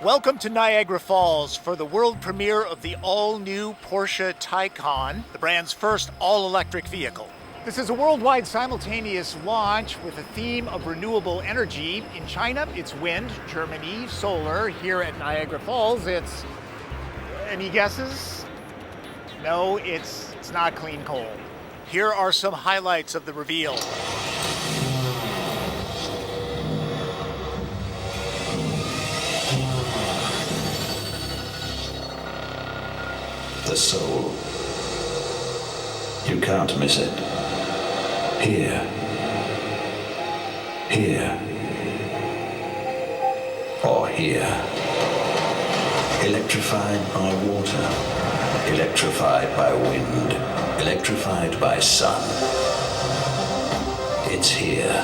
Welcome to Niagara Falls for the world premiere of the all-new Porsche Taycan, the brand's first all-electric vehicle. This is a worldwide simultaneous launch with a theme of renewable energy. In China, it's wind, Germany, solar. Here at Niagara Falls, it's... Any guesses? No, it's not clean coal. Here are some highlights of the reveal. The soul. You can't miss it. Here. Here. Or here. Electrified by water. Electrified by wind. Electrified by sun. It's here.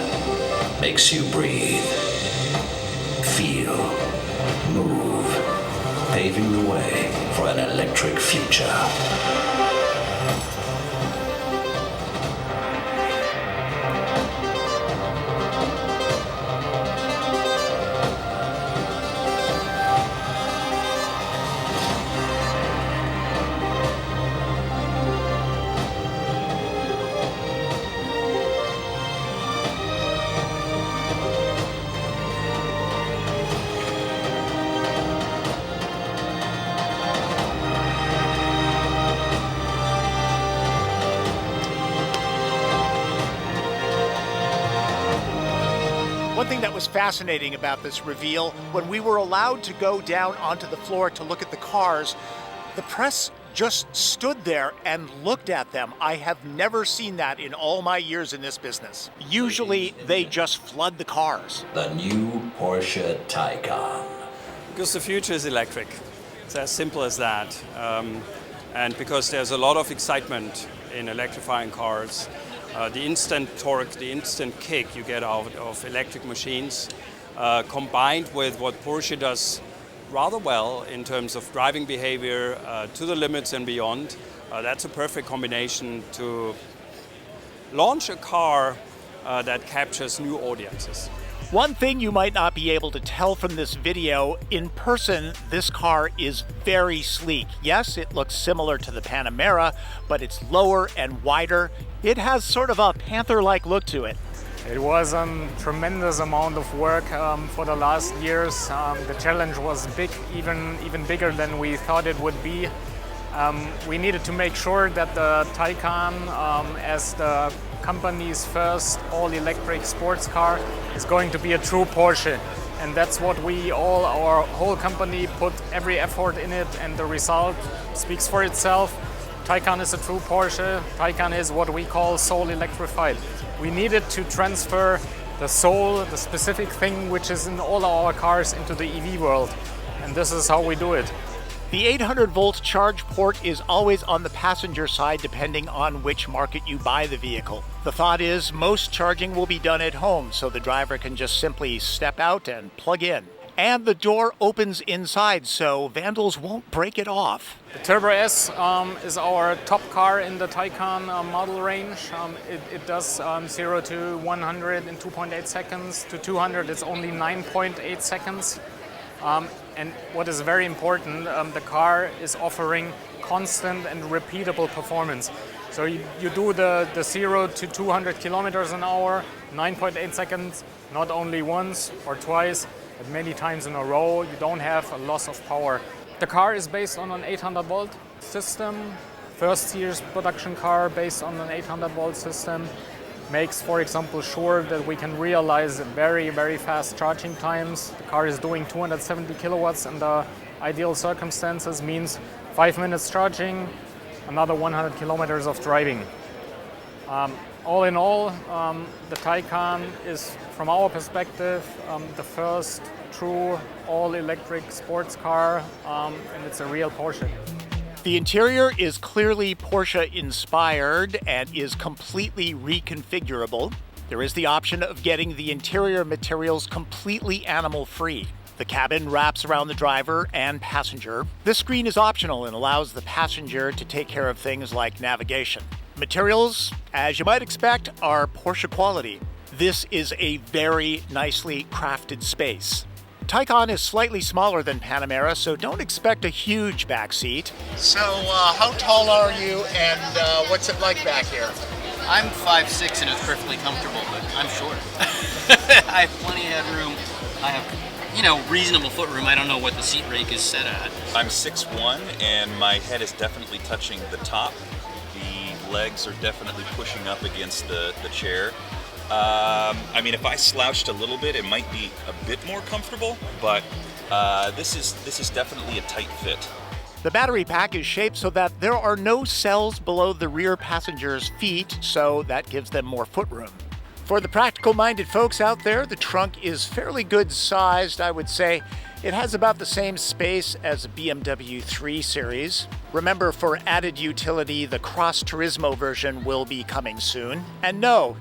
Makes you breathe. Feel. Move. Paving the way for an electric future. One thing that was fascinating about this reveal, when we were allowed to go down onto the floor to look at the cars, the press just stood there and looked at them. I have never seen that in all my years in this business. Usually they just flood the cars. The new Porsche Taycan. Because the future is electric. It's as simple as that. And because there's a lot of excitement in electrifying cars, the instant torque, the instant kick you get out of electric machines, combined with what Porsche does rather well in terms of driving behavior to the limits and beyond, that's a perfect combination to launch a car that captures new audiences. One thing you might not be able to tell from this video, in person, this car is very sleek. Yes, it looks similar to the Panamera, but it's lower and wider. It has sort of a Panther-like look to it. It was a tremendous amount of work for the last years. The challenge was big, even bigger than we thought it would be. We needed to make sure that the Taycan, as the company's first all-electric sports car, is going to be a true Porsche. And that's what our whole company put every effort in it, and the result speaks for itself. Taycan is a true Porsche. Taycan is what we call soul electrified. We needed to transfer the soul, the specific thing which is in all our cars, into the EV world. And this is how we do it. The 800-volt charge port is always on the passenger side depending on which market you buy the vehicle. The thought is most charging will be done at home, so the driver can just simply step out and plug in. And the door opens inside, so vandals won't break it off. The Turbo S is our top car in the Taycan model range. It does 0 to 100 in 2.8 seconds. To 200 it's only 9.8 seconds. And what is very important, the car is offering constant and repeatable performance. So you do the 0 to 200 kilometers an hour, 9.8 seconds, not only once or twice, but many times in a row. You don't have a loss of power. The car is based on an 800-volt system. First year's production car based on an 800-volt system makes, for example, sure that we can realize very, very fast charging times. The car is doing 270 kilowatts under ideal circumstances, means 5 minutes charging, another 100 kilometers of driving. All in all, the Taycan is, from our perspective, the first true all-electric sports car, and it's a real Porsche. The interior is clearly Porsche-inspired and is completely reconfigurable. There is the option of getting the interior materials completely animal-free. The cabin wraps around the driver and passenger. This screen is optional and allows the passenger to take care of things like navigation. Materials, as you might expect, are Porsche quality. This is a very nicely crafted space. Taycan is slightly smaller than Panamera, so don't expect a huge back seat. So how tall are you, and what's it like back here? I'm 5'6" and it's perfectly comfortable, but I'm short. I have plenty of headroom. I have, reasonable foot room. I don't know what the seat rake is set at. I'm 6'1", and my head is definitely touching the top. The legs are definitely pushing up against the chair. I mean, if I slouched a little bit, it might be a bit more comfortable, but this is definitely a tight fit. The battery pack is shaped so that there are no cells below the rear passenger's feet, so that gives them more footroom. For the practical-minded folks out there, the trunk is fairly good sized, I would say. It has about the same space as a BMW 3 Series. Remember, for added utility, the Cross Turismo version will be coming soon. And no.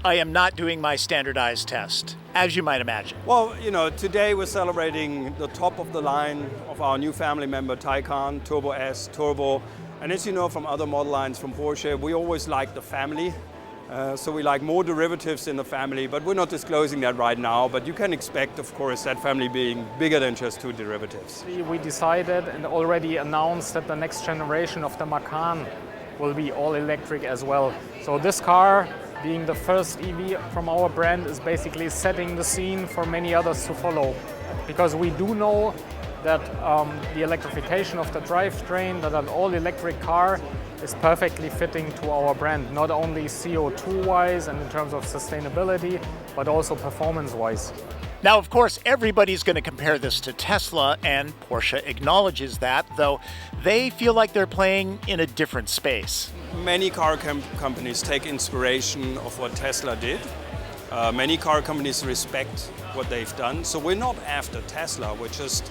I am not doing my standardized test, as you might imagine. Well, today we're celebrating the top of the line of our new family member, Taycan Turbo S, Turbo. And as you know from other model lines from Porsche, we always like the family. So we like more derivatives in the family, but we're not disclosing that right now. But you can expect, of course, that family being bigger than just 2 derivatives. We decided and already announced that the next generation of the Macan will be all electric as well. So this car, being the first EV from our brand, is basically setting the scene for many others to follow. Because we do know that the electrification of the drivetrain, that an all-electric car is perfectly fitting to our brand, not only CO2-wise and in terms of sustainability, but also performance-wise. Now, of course, everybody's going to compare this to Tesla, and Porsche acknowledges that, though they feel like they're playing in a different space. Many car companies take inspiration of what Tesla did. Many car companies respect what they've done. So we're not after Tesla, we're just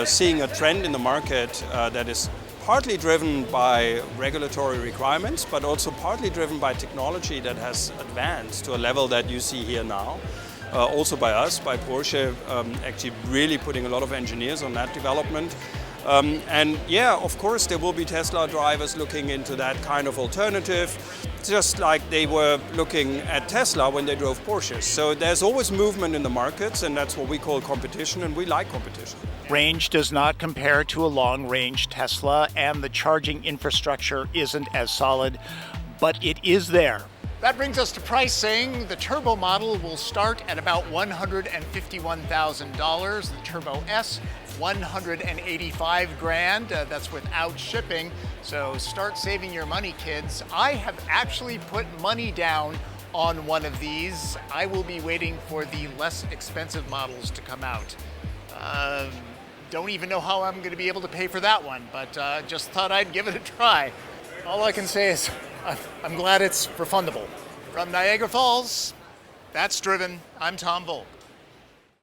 seeing a trend in the market that is partly driven by regulatory requirements, but also partly driven by technology that has advanced to a level that you see here now. Also by us, by Porsche, actually really putting a lot of engineers on that development. And yeah, of course, there will be Tesla drivers looking into that kind of alternative, just like they were looking at Tesla when they drove Porsche. So there's always movement in the markets, and that's what we call competition, and we like competition. Range does not compare to a long-range Tesla, and the charging infrastructure isn't as solid, but it is there. That brings us to pricing. The Turbo model will start at about $151,000. The Turbo S, $185,000. That's without shipping. So start saving your money, kids. I have actually put money down on one of these. I will be waiting for the less expensive models to come out. Don't even know how I'm going to be able to pay for that one, but just thought I'd give it a try. All I can say is I'm glad it's refundable. From Niagara Falls, that's Driven. I'm Tom Voelk.